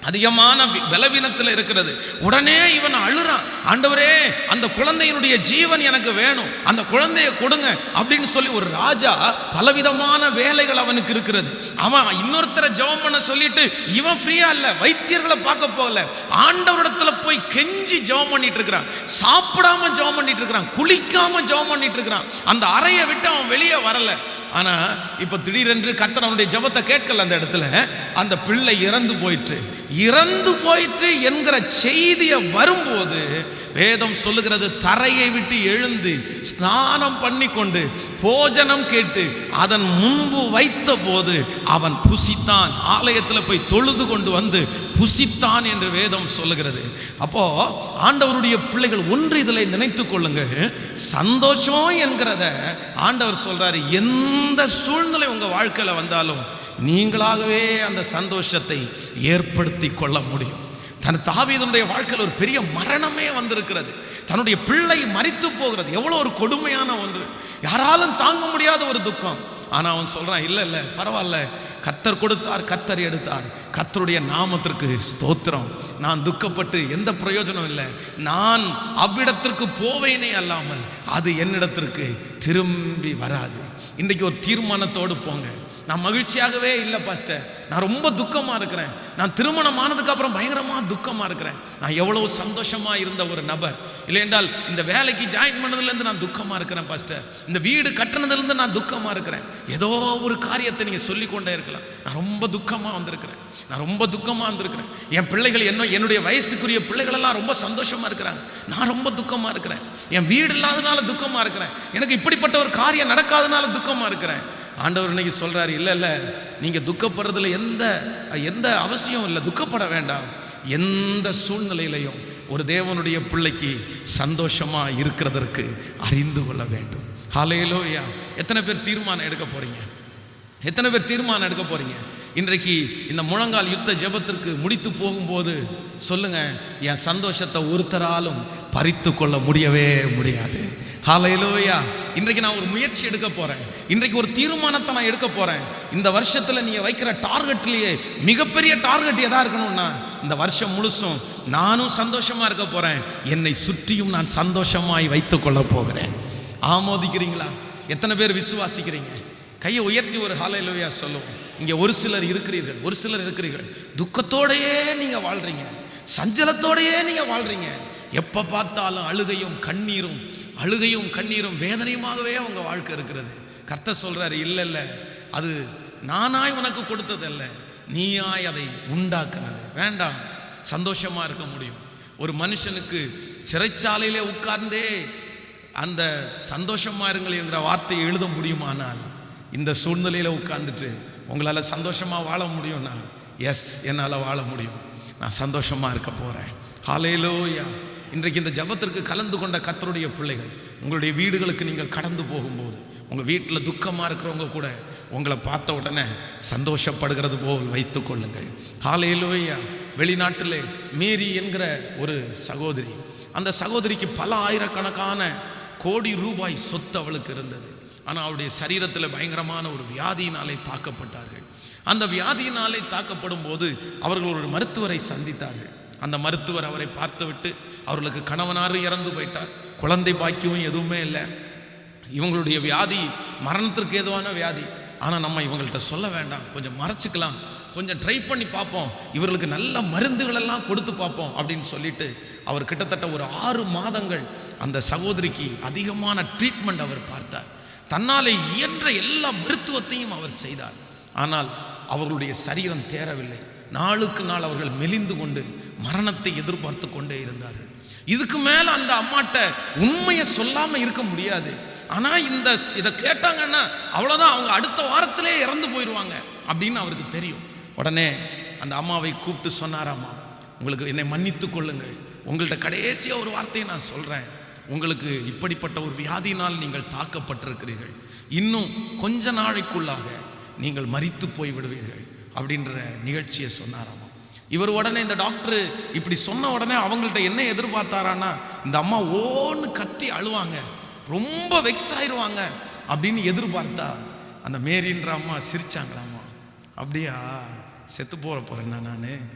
அதிகமான பலவீனத்தில் இருக்கிறது. உடனே இவன் அழுறான், ஆண்டவரே அந்த குழந்தையினுடைய ஜீவன் எனக்கு வேணும், அந்த குழந்தையை கொடுங்க அப்படின்னு சொல்லி. ஒரு ராஜா பலவிதமான வேலைகள் அவனுக்கு இருக்கிறது. அவன் இன்னொருத்தரை ஜெபம் பண்ண சொல்லிட்டு இவன் ஃப்ரீயா இல்ல, வைத்தியர்களை பார்க்க போகல, ஆண்டவரிடத்துல போய் கெஞ்சி ஜெபம் பண்ணிட்டு இருக்கிறான். சாப்பிடாம ஜெபம் பண்ணிட்டு இருக்கிறான், குளிக்காம ஜெபம் பண்ணிட்டு இருக்கிறான். அந்த அறையை விட்டு அவன் வெளியே வரல. ஆனா இப்ப திடீரென்று கர்த்தர் அவனுடைய ஜெபத்தை கேட்கல. அந்த இடத்துல அந்த பிள்ளை இறந்து போயிற்று என்கிற செய்தியை வரும்போது வேதம் சொல்லுகிறது, தரையை விட்டு எழுந்து ஸ்நானம் பண்ணி கொண்டு போஜனம் கேட்டு அதன் முன்பு வைத்த போது அவன் புசித்தான். ஆலயத்தில் போய் தொழுது கொண்டு வந்து புசித்தான் என்று வேதம் சொல்லுகிறது. அப்போ ஆண்டவருடைய பிள்ளைகள் ஒன்று இதில் நினைத்து கொள்ளுங்க, சந்தோஷம் என்கிறத ஆண்டவர் சொல்றாரு, எந்த சூழ்நிலை உங்க வாழ்க்கையில வந்தாலும் நீங்களாகவே அந்த சந்தோஷத்தை ஏற்படுத்தி கொள்ள முடியும். தாவீதுடைய வாழ்க்கையில் ஒரு பெரிய மரணமே வந்திருக்கிறது. தன்னுடைய பிள்ளை மரித்து போகிறது எவ்வளவு ஒரு கொடுமையான ஒன்று, யாராலும் தாங்க முடியாத ஒரு துக்கம். ஆனா அவன் சொல்றான், இல்ல இல்ல பரவாயில்ல, கர்த்தர் கொடுத்தார், கர்த்தர் எடுத்தார், கர்த்தருடைய நாமத்திற்கு ஸ்தோத்திரம். நான் துக்கப்பட்டு எந்த பிரயோஜனம் இல்லை, நான் அவ்விடத்திற்கு போவேனே அல்லாமல் அது என்னிடத்திற்கு திரும்பி வராது. இன்றைக்கு ஒரு தீர்மானத்தோடு போங்க. நான் மகிழ்ச்சியாகவே இல்லை பாஸ்டர், நான் ரொம்ப துக்கமாக இருக்கிறேன், நான் திருமணம் ஆனதுக்கு அப்புறம் பயங்கரமாக துக்கமாக இருக்கிறேன், நான் எவ்வளவு சந்தோஷமாக இருந்த ஒரு நபர், இல்லை என்றால் இந்த வேலைக்கு ஜாயின் பண்ணதுலேருந்து நான் துக்கமாக இருக்கிறேன் பாஸ்டர், இந்த வீடு கட்டினதுலேருந்து நான் துக்கமாக இருக்கிறேன். ஏதோ ஒரு காரியத்தை நீங்கள் சொல்லிக்கொண்டே இருக்கலாம், நான் ரொம்ப துக்கமாக வந்திருக்கிறேன், நான் ரொம்ப துக்கமாக வந்திருக்கிறேன், என் பிள்ளைகள் என்னுடைய வயசுக்குரிய பிள்ளைகளெல்லாம் ரொம்ப சந்தோஷமாக இருக்கிறாங்க, நான் ரொம்ப துக்கமாக இருக்கிறேன், என் வீடு இல்லாதனால துக்கமாக இருக்கிறேன், எனக்கு இப்படிப்பட்ட ஒரு காரியம் நடக்காதனால துக்கமாக இருக்கிறேன். ஆண்டவர் இன்னைக்கு சொல்றாரு, இல்ல இல்ல, நீங்க துக்கப்படுறதுல எந்த அவசியம் இல்லை, துக்கப்பட வேண்டாம். எந்த சூழ்நிலையிலையும் ஒரு தேவனுடைய பிள்ளைக்கு சந்தோஷமா இருக்கிறதற்கு அறிந்து கொள்ள வேண்டும். ஹல்லேலூயா. எத்தனை பேர் தீர்மானம் எடுக்க போறீங்க? எத்தனை பேர் தீர்மானம் எடுக்க போறீங்க? இன்றைக்கு இந்த முழங்கால் யுத்த ஜெபத்திற்கு முடித்து போகும்போது சொல்லுங்க, என் சந்தோஷத்தை ஒருத்தராலும் பறித்து கொள்ள முடியவே முடியாது. ஹல்லேலூயா. இன்றைக்கு நான் ஒரு முயற்சி எடுக்க போறேன், இன்றைக்கு ஒரு தீர்மானத்தை நான் எடுக்க போறேன். இந்த வருஷத்துல நீங்க வைக்கிற டார்கெட்லயே மிகப்பெரிய டார்கெட் எதா இருக்கணும்னா, இந்த வருஷம் முழுசும் நானும் சந்தோஷமா இருக்க போறேன், என்னை சுற்றியும் நான் சந்தோஷமாய் வைத்துக் கொள்ள போகிறேன். ஆமோதிக்கிறீங்களா? எத்தனை பேர் விசுவாசிக்கிறீங்க? கையை உயர்த்தி ஒரு ஹல்லேலூயா சொல்லுவோம். இங்கே ஒரு சிலர் இருக்கிறீர்கள், துக்கத்தோடையே நீங்க வாழ்றீங்க, சஞ்சலத்தோடையே நீங்க வாழ்றீங்க, எப்ப பார்த்தாலும் அழுகையும் கண்ணீரும் வேதனையுமாகவே உங்க வாழ்க்கை இருக்கிறது. கர்த்தர் சொல்றாரு, இல்ல இல்ல, அது நானாய் உனக்கு கொடுத்ததல்ல, நீயாய் அதை உண்டாக்குனது. வேண்டாம், சந்தோஷமா இருக்க முடியும். ஒரு மனுஷனுக்கு சிறைச்சாலையிலே உட்கார்ந்தே அந்த சந்தோஷமா இருங்கள் என்கிற வார்த்தையை எழுத முடியுமானால், இந்த சூழ்நிலையில உட்கார்ந்துட்டு உங்களால சந்தோஷமா வாழ முடியும்னா, எஸ், என்னால் வாழ முடியும், நான் சந்தோஷமா இருக்க போறேன். ஹல்லேலூயா. இன்றைக்கு இந்த ஜெபத்திற்கு கலந்து கொண்ட கர்த்தருடைய பிள்ளைகள், உங்களுடைய வீடுகளுக்கு நீங்கள் கடந்து போகும்போது உங்கள் வீட்டில் துக்கமாக இருக்கிறவங்க கூட உங்களை பார்த்த உடனே சந்தோஷப்படுகிறது போல் வைத்துக் கொள்ளுங்கள். ஹல்லேலூயா. வெளிநாட்டில் மேரி என்கிற ஒரு சகோதரி, அந்த சகோதரிக்கு பல ஆயிரக்கணக்கான கோடி ரூபாய் சொத்து அவளுக்கு இருந்தது. ஆனால் அவருடைய சரீரத்தில் பயங்கரமான ஒரு வியாதியினாலே தாக்கப்பட்டார்கள். அந்த வியாதியினாலே தாக்கப்படும் போது அவர்கள் ஒரு மருத்துவரை சந்தித்தார்கள். அந்த மருத்துவர் அவரை பார்த்துவிட்டு, அவர்களுக்கு கணவனாரு இறந்து போயிட்டார், குழந்தை பாக்கியம் எதுவுமே இல்லை, இவங்களுடைய வியாதி மரணத்திற்கு ஏதுவான வியாதி, ஆனால் நம்ம இவங்கள்ட்ட சொல்ல வேண்டாம், கொஞ்சம் மறைச்சிக்கலாம், கொஞ்சம் ட்ரை பண்ணி பார்ப்போம், இவர்களுக்கு நல்ல மருந்துகளெல்லாம் கொடுத்து பார்ப்போம் அப்படின்னு சொல்லிட்டு அவர் கிட்டத்தட்ட ஒரு 6 மாதங்கள் அந்த சகோதரிக்கு அதிகமான ட்ரீட்மெண்ட் அவர் பார்த்தார். தன்னாலே இயன்ற எல்லா மருத்துவத்தையும் அவர் செய்தார். ஆனால் அவர்களுடைய சரீரம் தேரவில்லை. நாளுக்கு நாள் அவர்கள் மெலிந்து கொண்டு மரணத்தை எதிர்பார்த்து கொண்டே இருந்தார்கள். இதுக்கு மேல அந்த அம்மாட்ட உண்மையை சொல்லாம இருக்க முடியாது. ஆனா இதை கேட்டாங்கன்னா அவ்வளவுதான், அவங்க அடுத்த வாரத்திலே இறந்து போயிடுவாங்க அப்படின்னு அவருக்கு தெரியும். உடனே அந்த அம்மாவை கூப்பிட்டு சொன்னாராமா, உங்களுக்கு என்னை மன்னித்து கொள்ளுங்கள், உங்கள்கிட்ட கடைசியா ஒரு வார்த்தையை நான் சொல்றேன், உங்களுக்கு இப்படிப்பட்ட ஒரு வியாதியினால் நீங்கள் தாக்கப்பட்டிருக்கிறீர்கள், இன்னும் கொஞ்ச நாளைக்குள்ளாக நீங்கள் மரித்து போய் விடுவீர்கள் அப்படின்ற நிகழ்ச்சியை சொன்னாராமா. இவர் உடனே, இந்த டாக்டர் இப்படி சொன்ன உடனே அவங்கள்ட்ட என்ன எதிர்பார்த்தாரான்னா, இந்த அம்மா ஓன்னு கத்தி அழுவாங்க, ரொம்ப வெக்ஸ் ஆயிடுவாங்க அப்படின்னு எதிர்பார்த்தா, அந்த மேரின்ற அம்மா சிரிச்சாங்களாம்மா. அப்படியா, செத்து போறேன்னா நான்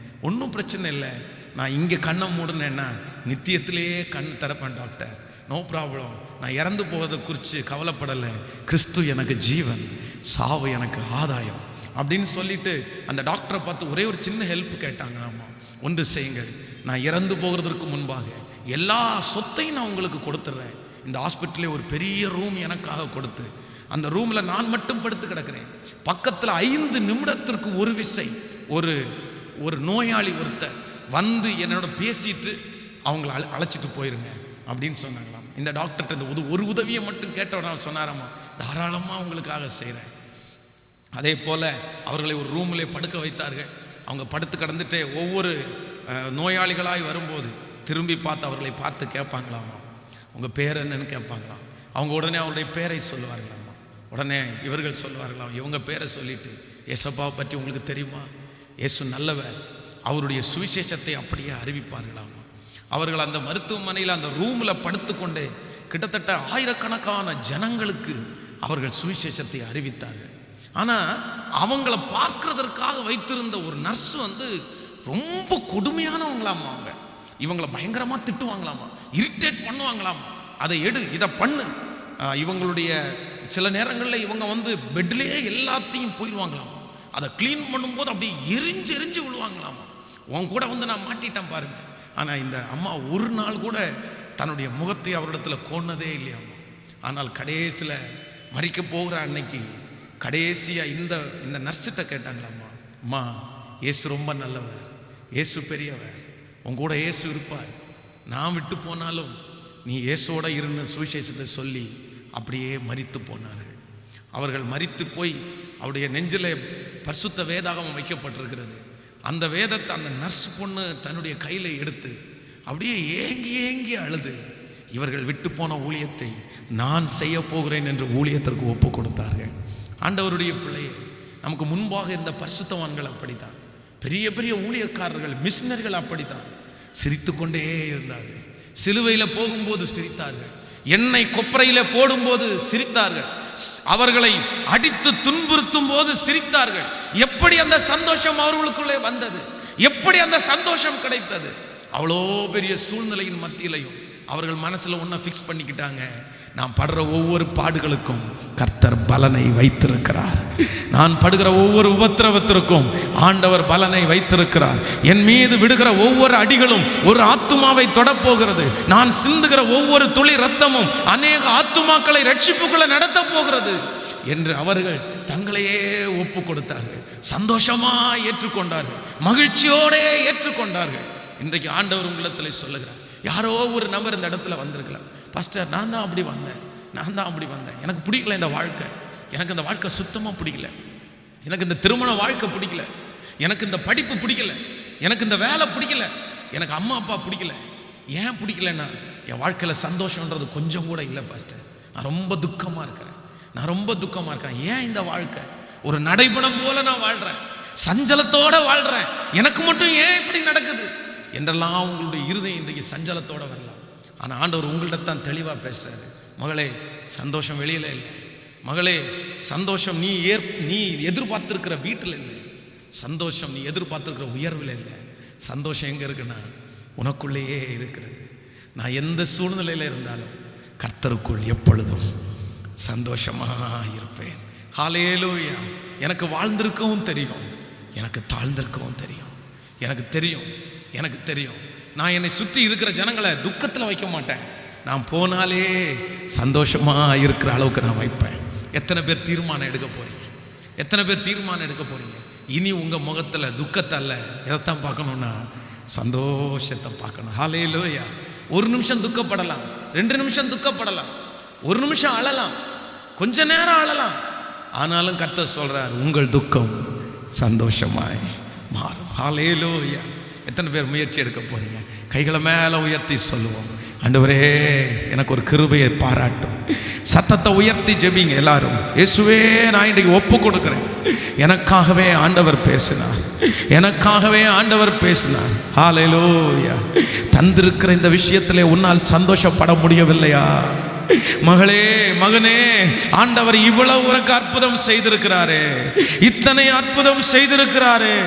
ஒன்றும் பிரச்சனை இல்லை, நான் இங்கே கண்ணை மூடுனேன்னா நித்தியத்திலேயே கண் திறப்பேன் டாக்டர், நோ ப்ராப்ளம், நான் இறந்து போவதை குறித்து கவலைப்படலை, கிறிஸ்து எனக்கு ஜீவன், சாவு எனக்கு ஆதாயம் அப்படின்னு சொல்லிட்டு அந்த டாக்டரை பார்த்து ஒரே ஒரு சின்ன ஹெல்ப் கேட்டாங்க. ஆமாம், ஒன்று செய்யுங்கள், நான் இறந்து போகிறதுக்கு முன்பாக எல்லா சொத்தையும் நான் உங்களுக்கு கொடுத்துட்றேன், இந்த ஹாஸ்பிட்டலே ஒரு பெரிய ரூம் எனக்காக கொடுத்து அந்த ரூமில் நான் மட்டும் படுத்து கிடக்கிறேன், பக்கத்தில் 5 நிமிடத்திற்கு ஒரு விசை ஒரு நோயாளி ஒருத்தர் வந்து என்னோட பேசிட்டு அவங்கள அழைச்சிட்டு போயிருங்க அப்படின்னு சொன்னாங்களாம். இந்த டாக்டர்கிட்ட இந்த ஒரு உதவியை மட்டும் கேட்டவனால் சொன்னாராமா, தாராளமாக உங்களுக்காக செய்கிறேன். அதே போல் அவர்களை ஒரு ரூமிலே படுக்க வைத்தார்கள். அவங்க படுத்து கிடந்துட்டு ஒவ்வொரு நோயாளிகளாய் வரும்போது திரும்பி பார்த்து அவர்களை பார்த்து கேட்பாங்களாமா, உங்கள் பேர் என்னன்னு கேட்பாங்களாம். அவங்க உடனே அவருடைய பேரை சொல்லுவார்களாமா. உடனே இவர்கள் சொல்லுவார்களாம், இவங்க பேரை சொல்லிட்டு, ஏசப்பாவை பற்றி உங்களுக்கு தெரியுமா, இயேசு நல்லவர், அவருடைய சுவிசேஷத்தை அப்படியே அறிவிப்பார்களாமா. அவர்கள் அந்த மருத்துவமனையில் அந்த ரூமில் படுத்துக்கொண்டே கிட்டத்தட்ட ஆயிரக்கணக்கான ஜனங்களுக்கு அவர்கள் சுவிசேஷத்தை அறிவித்தார்கள். ஆனால் அவங்கள பார்க்கறதற்காக வைத்திருந்த ஒரு நர்ஸ் ரொம்ப கொடுமையானவங்களாமா. அவங்க இவங்களை பயங்கரமாக திட்டுவாங்களாமா, இரிட்டேட் பண்ணுவாங்களாமா, அதை எடு, இதை பண்ணு. இவங்களுடைய சில நேரங்களில் இவங்க பெட்லேயே எல்லாத்தையும் போயிடுவாங்களாமா. அதை க்ளீன் பண்ணும்போது அப்படியே எரிஞ்சு விழுவாங்களாமா. உன் கூட நான் மாட்டிட்டேன் பாருங்க. ஆனால் இந்த அம்மா ஒரு நாள் கூட தன்னுடைய முகத்தை அவரிடத்தில் கோணதே இல்லையாம்மா. ஆனால் கடைசியில் மறிக்க போகிற அன்னைக்கு கடைசியாக இந்த நர்ஸிட்ட கேட்டாங்களாம்மா, அம்மா இயேசு ரொம்ப நல்லவர், இயேசு பெரியவர், உங்க கூட இயேசு இருப்பார், நான் விட்டு போனாலும் நீ இயேசோட இருந்த சுவிசேஷத்தை சொல்லி அப்படியே மரித்து போனார்கள். அவர்கள் மரித்து போய் அவருடைய நெஞ்சில் பரிசுத்த வேதாகமம் வைக்கப்பட்டிருக்கிறது. அந்த வேதத்தை அந்த நர்ஸ் பொண்ணு தன்னுடைய கையில் எடுத்து அப்படியே ஏங்கி அழுது இவர்கள் விட்டு போன ஊழியத்தை நான் செய்ய போகிறேன் என்று ஊழியத்திற்கு ஒப்பு கொடுத்தார்கள். ஆண்டவருடைய பிள்ளையை, நமக்கு முன்பாக இருந்த பரிசுத்தவான்கள் அப்படித்தான், பெரிய ஊழியக்காரர்கள், மிஷினர்கள் அப்படித்தான் சிரித்து கொண்டே இருந்தார்கள். சிலுவையில் போகும்போது சிரித்தார்கள், எண்ணெய் கொப்பரையில் போடும்போது சிரித்தார்கள், அவர்களை அடித்து துன்புறுத்தும் போது சிரித்தார்கள். எப்படி அந்த சந்தோஷம் அவர்களுக்குள்ளே வந்தது, எப்படி அந்த சந்தோஷம் கிடைத்தது? அவ்வளோ பெரிய சூழ்நிலையின் மத்தியிலையும் அவர்கள் மனசில் ஒன்றை ஃபிக்ஸ் பண்ணிக்கிட்டாங்க, நான் படுற ஒவ்வொரு பாடுகளுக்கும் கர்த்தர் பலனை வைத்திருக்கிறார், நான் படுகிற ஒவ்வொரு உபத்திரவத்திற்கும் ஆண்டவர் பலனை வைத்திருக்கிறார், என் மீது விடுகிற ஒவ்வொரு அடிகளும் ஒரு ஆத்துமாவை தொடப்போகிறது, நான் சிந்துகிற ஒவ்வொரு துளி ரத்தமும் அநேக ஆத்துமாக்களை ரட்சிப்புக்குள்ள நடத்த போகிறது என்று அவர்கள் தங்களையே ஒப்பு கொடுத்தார்கள். சந்தோஷமா ஏற்றுக்கொண்டார்கள், மகிழ்ச்சியோடே ஏற்றுக்கொண்டார்கள். இன்றைக்கு ஆண்டவர் உங்களிடத்தில் சொல்லுகிறார், யாரோ ஒரு நபர் இந்த இடத்துல வந்திருக்கலாம், பாஸ்டர் நான் தான் அப்படி வந்தேன், எனக்கு பிடிக்கல இந்த வாழ்க்கை, எனக்கு இந்த வாழ்க்கை சுத்தமாக பிடிக்கல, எனக்கு இந்த திருமண வாழ்க்கை பிடிக்கல, எனக்கு இந்த படிப்பு பிடிக்கல, எனக்கு இந்த வேலை பிடிக்கல, எனக்கு அம்மா அப்பா பிடிக்கல. ஏன் பிடிக்கலன்னா என் வாழ்க்கையில் சந்தோஷன்றது கொஞ்சம் கூட இல்லை பாஸ்டர், நான் ரொம்ப துக்கமாக இருக்கிறேன். ஏன் இந்த வாழ்க்கை ஒரு நடைபெணம் போல நான் வாழ்கிறேன், சஞ்சலத்தோட வாழ்கிறேன், எனக்கு மட்டும் ஏன் இப்படி நடக்குது என்றெல்லாம் உங்களுடைய இருதயம் இன்றைக்கு சஞ்சலத்தோடு வரலாம். ஆனால் ஆண்டவர் உங்கள்கிட்ட தான் தெளிவாக பேசுகிறாரு, மகளே சந்தோஷம் வெளியில் இல்லை, மகளே சந்தோஷம் நீ எதிர்பார்த்துருக்கிற வீட்டில் இல்லை, சந்தோஷம் நீ எதிர்பார்த்துருக்கிற உயர்வில் இல்லை, சந்தோஷம் எங்கே இருக்குன்னா உனக்குள்ளேயே இருக்கிறது. நான் எந்த சூழ்நிலையில் இருந்தாலும் கர்த்தருக்குள் எப்பொழுதும் சந்தோஷமாக இருப்பேன். ஹல்லேலூயா. எனக்கு வாழ்ந்திருக்கவும் தெரியும், எனக்கு தாழ்ந்திருக்கவும் தெரியும், எனக்கு தெரியும். நான் என்னை சுற்றி இருக்கிற ஜனங்களை துக்கத்தில் வைக்க மாட்டேன், நான் போனாலே சந்தோஷமாக இருக்கிற அளவுக்கு நான் வைப்பேன். எத்தனை பேர் தீர்மானம் எடுக்க போறீங்க? இனி உங்கள் முகத்தில் துக்கத்தை அல்ல, எதைத்தான் பார்க்கணுன்னா சந்தோஷத்தை பார்க்கணும். ஹல்லேலூயா. ஒரு நிமிஷம் துக்கப்படலாம், 2 நிமிஷம் துக்கப்படலாம், 1 நிமிஷம் அழலாம், கொஞ்ச நேரம் அழலாம், ஆனாலும் கர்த்தர் சொல்றார், உங்கள் துக்கம் சந்தோஷமாய் மாறும். ஹல்லேலூயா. எத்தனை பேர் முயற்சி எடுக்க போறீங்க? கைகளை மேலே உயர்த்தி சொல்லுவோம், ஆண்டவரே எனக்கு ஒரு கிருபையை பாராட்டும். சத்தத்தை உயர்த்தி ஜெபிங்க எல்லாரும். இயேசுவே நான் இன்றைக்கு ஒப்பு கொடுக்கிறேன், எனக்காகவே ஆண்டவர் பேசினார். ஹல்லேலூயா. தந்திருக்கிற இந்த விஷயத்திலே உன்னால் சந்தோஷப்பட முடியவில்லையா? மகளே மகனே, ஆண்டவர் இவ்வளவு உனக்கு அற்புதம் செய்திருக்கிறாரே, இத்தனை அற்புதம் செய்திருக்கிறாரே.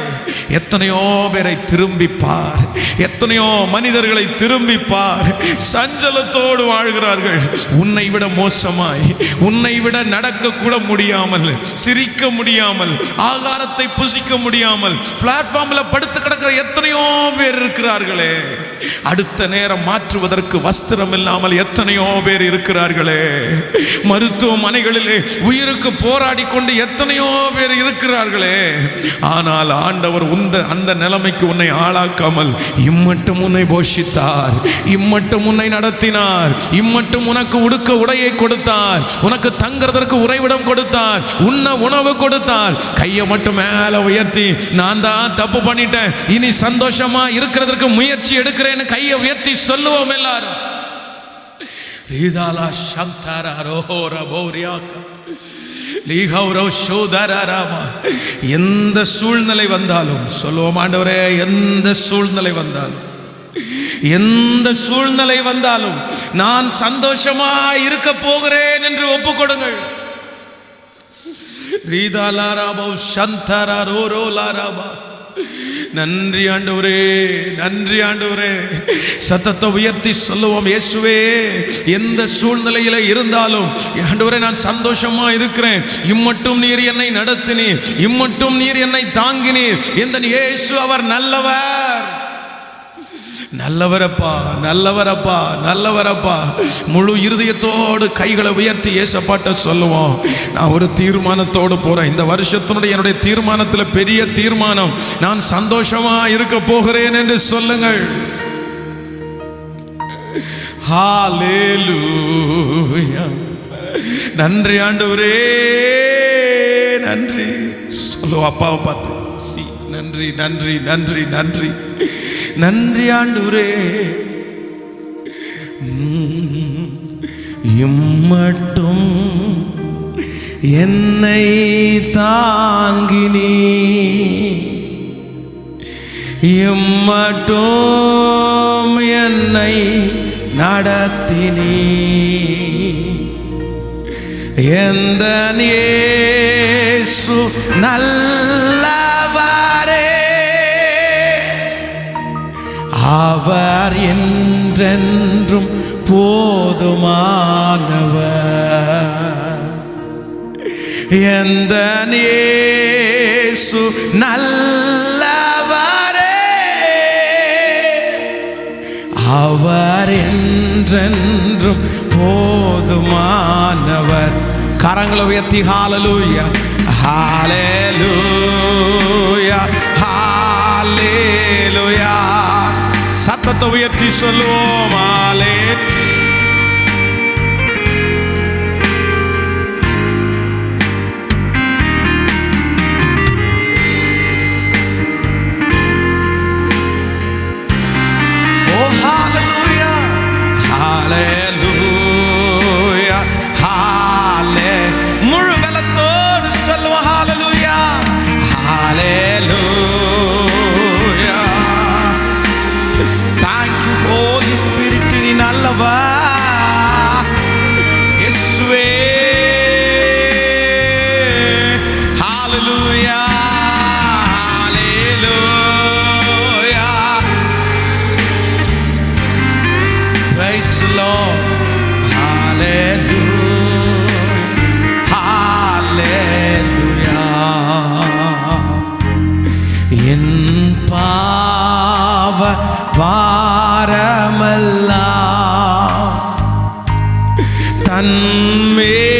எத்தனையோ பேரை திரும்பிப்பார், எத்தனையோ மனிதர்களை திரும்பிப்பார், சஞ்சலத்தோடு வாழ்கிறார்கள். உன்னை விட மோசமாய், உன்னை விட நடக்க கூட முடியாமல், சிரிக்க முடியாமல், ஆகாரத்தை புசிக்க முடியாமல் பிளாட்ஃபார்ம்ல படுத்து கிடக்கிற எத்தனையோ பேர் இருக்கிறார்களே. அடுத்த நேரம் மாற்றுவதற்கு வஸ்திரம் இல்லாமல் எத்தனையோ பேர் இருக்கிறார்களே. மருத்துவமனைகளிலே உயிருக்கு போராடி கொண்டு எத்தனையோ பேர் இருக்கிறார்களே. ஆனால் ஆண்டவர் அந்த நிலைமைக்கு உன்னை ஆளாக்காமல் இம்மட்டும் உன்னை போஷித்தார், இம்மட்டும் உன்னை நடத்தினார், இம்மட்டும் உனக்கு உடுக்க உடையை கொடுத்தார், உனக்கு தங்குறதற்கு உறைவிடம் கொடுத்தார், உண்ண உணவு கொடுத்தார். கையை மட்டும் மேல உயர்த்தி, நான் தான் தப்பு பண்ணிட்டேன், இனி சந்தோஷமா இருக்கிறதற்கு முயற்சி எடுக்கிறேன்னு கையை உயர்த்தி சொல்லுவோம் எல்லாரும். எந்த சூழ்நிலை வந்தாலும் சொல்லுவோம், ஆண்டவரே எந்த சூழ்நிலை வந்தாலும், எந்த சூழ்நிலை வந்தாலும் நான் சந்தோஷமா இருக்க போகிறேன் என்று ஒப்புக்கொடுங்கள். நன்றி ஆண்டவரே, நன்றி ஆண்டவரே. சத்தத்தை உயர்த்தி சொல்லுவோம், இயேசுவே எந்த சூழ்நிலையில இருந்தாலும் ஆண்டவரே நான் சந்தோஷமா இருக்கிறேன். இம்மட்டும் நீர் என்னை நடத்தினீர், இம்மட்டும் நீர் என்னை தாங்கினீர். இந்த இயேசு அவர் நல்லவர், நல்லவரப்பா, நல்லவரப்பா, நல்லவரப்பா. முழு இருதயத்தோடு கைகளை உயர்த்தி ஏசப்பாட்ட சொல்லுவோம், நான் ஒரு தீர்மானத்தோடு போறேன். இந்த வருஷத்தினுடைய என்னுடைய தீர்மானத்தில் பெரிய தீர்மானம், நான் சந்தோஷமா இருக்க போகிறேன் என்று சொல்லுங்கள். ஹல்லேலூயா. நன்றி ஆண்டவரே, நன்றி சொல்லுவோம் அப்பாவை பார்த்து. நன்றி நன்றி நன்றி நன்றி நன்றி ஆண்டவரே. இம்மட்டும் என்னை தாங்கினீ, இம்மட்டும் என்னை நடத்தினீ. எந்த இயேசு நல்லவரே, அவர் என்றென்றும் போதுமானவர். எந்த இயேசு நல்லவரே, அவர் என்றென்றும் போதுமானவர். கரங்களை உயர்த்தி ஹல்லேலூயா, ஹல்லேலூயா, ஹல்லேலூயா. சத்தத்தை உயர்த்தி சொல்லுவோம், ஹல்லேலூயா, ஹல்லேலூயா, ஹல்லே. முழு பலத்தோடு சொல்லுவோம், ஹல்லேலூயா, ஹல்லேலூயா. Thank you Holy Spirit, நீ நல்லவர் இயேசுவே. ஹல்லேலூயா, ஹல்லேலூயா. Praise the Lord. Hallelujah, hallelujah. என் பாவ பாரமெல்லாம் தன்மேலே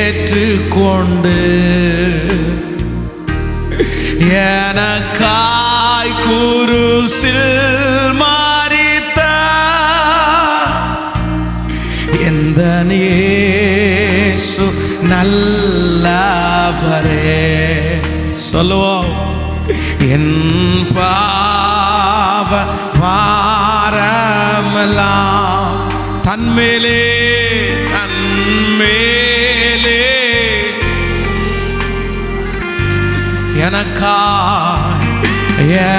ஏற்றுக்கொண்டு எனக்காய் குருசில் மரித்த எந்த இயேசு நல்லவரே. சொல்லுவோம், என் பாவ பாரமெல்லாம் தன்மேலே, தன்மேலே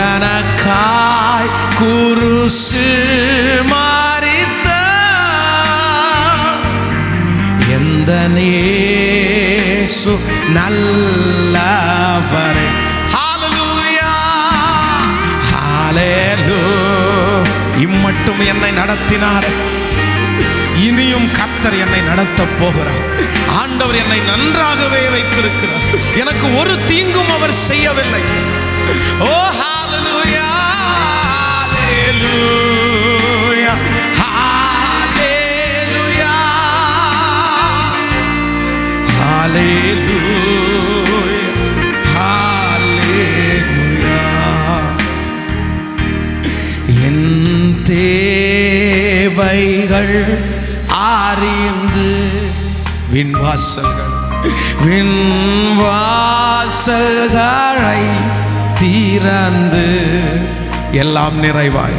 எனக்காய் குருசு மரித்த எந்த இயேசு நல்லவரே. இம்மட்டும் என்னை நடத்தினார், இனியும் கர்த்தர் என்னை நடத்த போகிறார். ஆண்டவர் என்னை நன்றாகவே வைத்திருக்கிறார், எனக்கு ஒரு தீங்கும் அவர் செய்யவில்லை. ஓ ஹல்லேலூயா. தேவைகள் அறிந்து விண்வாசல்களை திறந்து எல்லாம் நிறைவாய்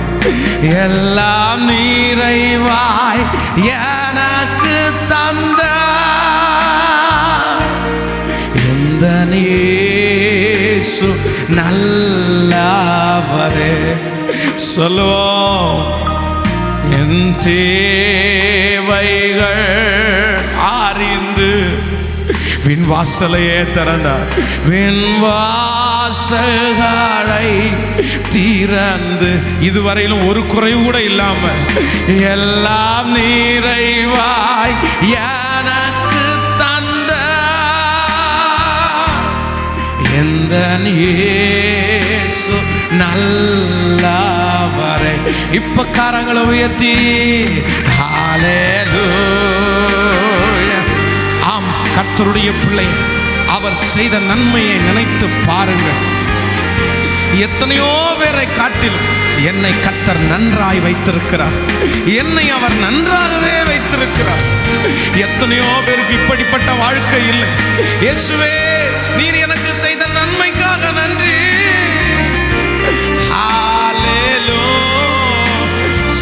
எனக்கு தந்த எந்த இயேசு நல்லவரே. சொல்லுவோம், என் தேவைகள் அறிந்து விண்வாசலையே திறந்தார், விண்வாசல்களை திறந்து இதுவரையிலும் ஒரு குறைவு கூட இல்லாம எல்லாம் நிறைவாய் எனக்கு தந்த எந்த இயேசு நல்லவரே. இப்ப கரங்களை உயர்த்தி ஹல்லேலூயா. ஆம், கர்த்தருடைய பிள்ளை, அவர் செய்த நன்மையை நினைத்து பாருங்கள். எத்தனையோ பேரை காட்டிலும் என்னை கர்த்தர் நன்றாய் வைத்திருக்கிறார், என்னை அவர் நன்றாகவே வைத்திருக்கிறார். எத்தனையோ பேருக்கு இப்படிப்பட்ட வாழ்க்கை இல்லை. இயேசுவே, நீர் எனக்கு செய்த நன்மைக்காக நன்றி.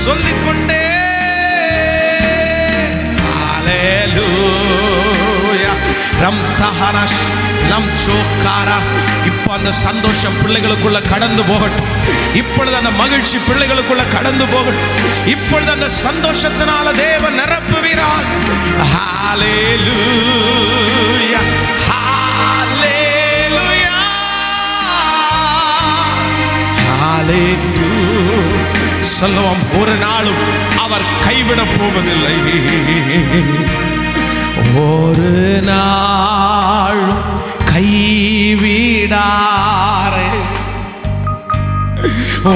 சொல்லிக்கொண்டே இப்போ அந்த சந்தோஷம் பிள்ளைகளுக்குள்ள கடந்து போகட்டும். இப்பொழுது அந்த மகிழ்ச்சி பிள்ளைகளுக்குள்ள கடந்து போகட்டும். இப்பொழுது அந்த சந்தோஷத்தினால தேவன் நிரப்புவீரார். ஹல்லேலூயா, ஹல்லேலூயா, ஹல்லேலூயா. சொல்லுவோம், ஒரு நாளும் அவர் கைவிட போவதில்லை. ஒரு நாள் கைவிடாரே,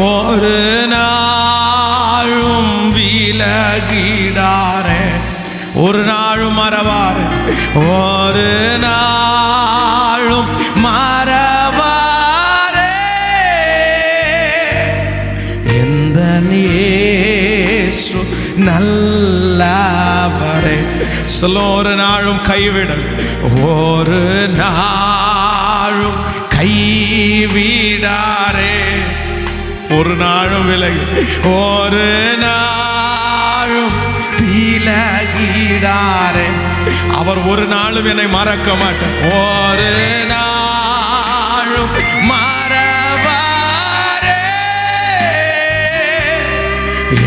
ஒரு நாளும் விலகிடாரே, ஒரு நாளும் மறவாரே, ஒரு நாளும் மறவாரே. எந்த இயேசு நல்லவரே. சொல்ல, ஒரு நாளும் கைவிட, ஒரு நாளும் கைவிடாரே, ஒரு நாளும் விலகி, ஒரு நாளும் விலகிடாரே. அவர் ஒரு நாளும் என்னை மறக்க மாட்டார், ஒரு நாளும் மறவாரே.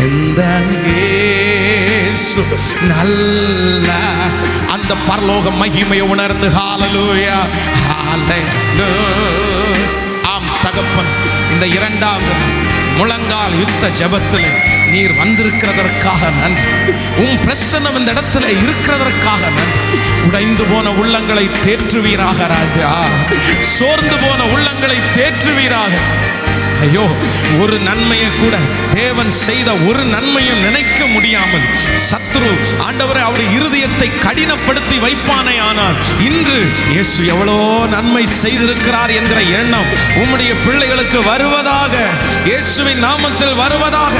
எந்த இயேசு நல்ல அந்த பரலோக மகிமையை உணர்ந்து ஹல்லேலூயா, ஹல்லேலூயா. ஆம் தகப்பன், இந்த இரண்டாவது முழங்கால் யுத்த ஜெபத்தில் நீர் வந்திருக்கிறதற்காக நன்றி. உம் பிரசன்னம் இந்த இடத்துல இருக்கிறதற்காக நன்றி. உடைந்து போன உள்ளங்களை தேற்றுவீராக ராஜா, சோர்ந்து போன உள்ளங்களை தேற்றுவீராக. ஐயோ, ஒரு நன்மையை கூட தேவன் செய்த ஒரு நன்மையும் நினைக்க முடியாமல் சத்ரு ஆண்டவரை அவருடைய இருதயத்தை கடினப்படுத்தி வைப்பானே. ஆனால் இன்று இயேசு எவ்வளோ நன்மை செய்திருக்கிறார் என்கிற எண்ணம் உம்முடைய பிள்ளைகளுக்கு வருவதாக, இயேசுவின் நாமத்தில் வருவதாக.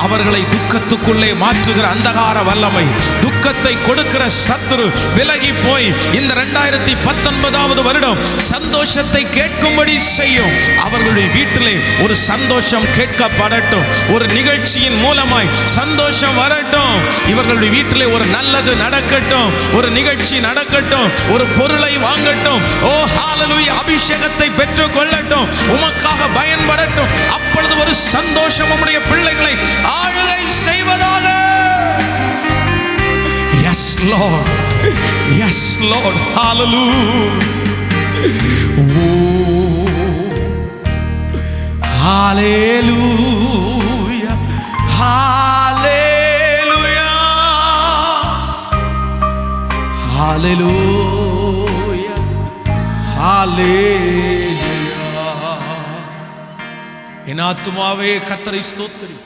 அவர்களை துக்கத்துக்குள்ளே மாற்றுகிற அந்தகார வல்லமை, துக்கத்தை கொடுக்கிற சத்ரு விலகி போய் இந்த 2019வது வருடம் சந்தோஷத்தை கேட்கும்படி செய்யும். அவர்களுடைய வீட்டிலே ஒரு சந்தோஷம் கேட்கப்படட்டும், ஒரு நிகழ்ச்சியின் மூலமாய் சந்தோஷம் வரட்டும். இவர்களுடைய வீட்டிலே ஒரு நல்லது நடக்கட்டும், ஒரு நிகழ்ச்சி நடக்கட்டும், ஒரு பொருளை வாங்கட்டும். ஓ ஹல்லேலூயா, அபிஷேகத்தை பெற்றுக் கொள்ளட்டும், உமக்காக பயன்படட்டும். அப்பொழுது ஒரு சந்தோஷம் உம்முடைய பிள்ளைகளை ஆளுகை செய்வதாக. Yes Lord, yes Lord, hallelujah. Hallelujah, hallelujah, hallelujah, hallelujah. என் ஆத்துமாவே கர்த்தரை ஸ்தோத்திரி,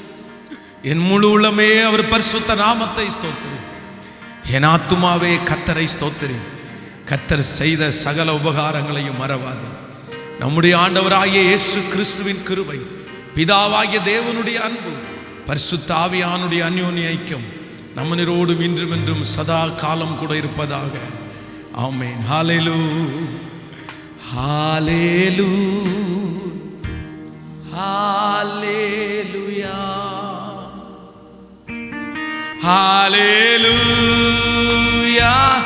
என் முழு உள்ளமே அவர் பரிசுத்த நாமத்தை ஸ்தோத்திரி. என் ஆத்துமாவே கர்த்தரை ஸ்தோத்திரி, கர்த்தர் செய்த சகல உபகாரங்களையும் மறவாதே. நம்முடைய ஆண்டவராகிய இயேசு கிறிஸ்துவின் கிருபை, பிதாவாகிய தேவனுடைய அன்பு, பரிசுத்த ஆவியானுடைய அந்யோன்ய ஐக்கியம் நம்மனரோடும் இன்றும் என்றும் சதா காலம் கூட இருப்பதாக. ஆமென். ஹல்லேலூயா, ஹல்லேலூயா, ஹல்லேலூயா, ஹல்லேலூயா.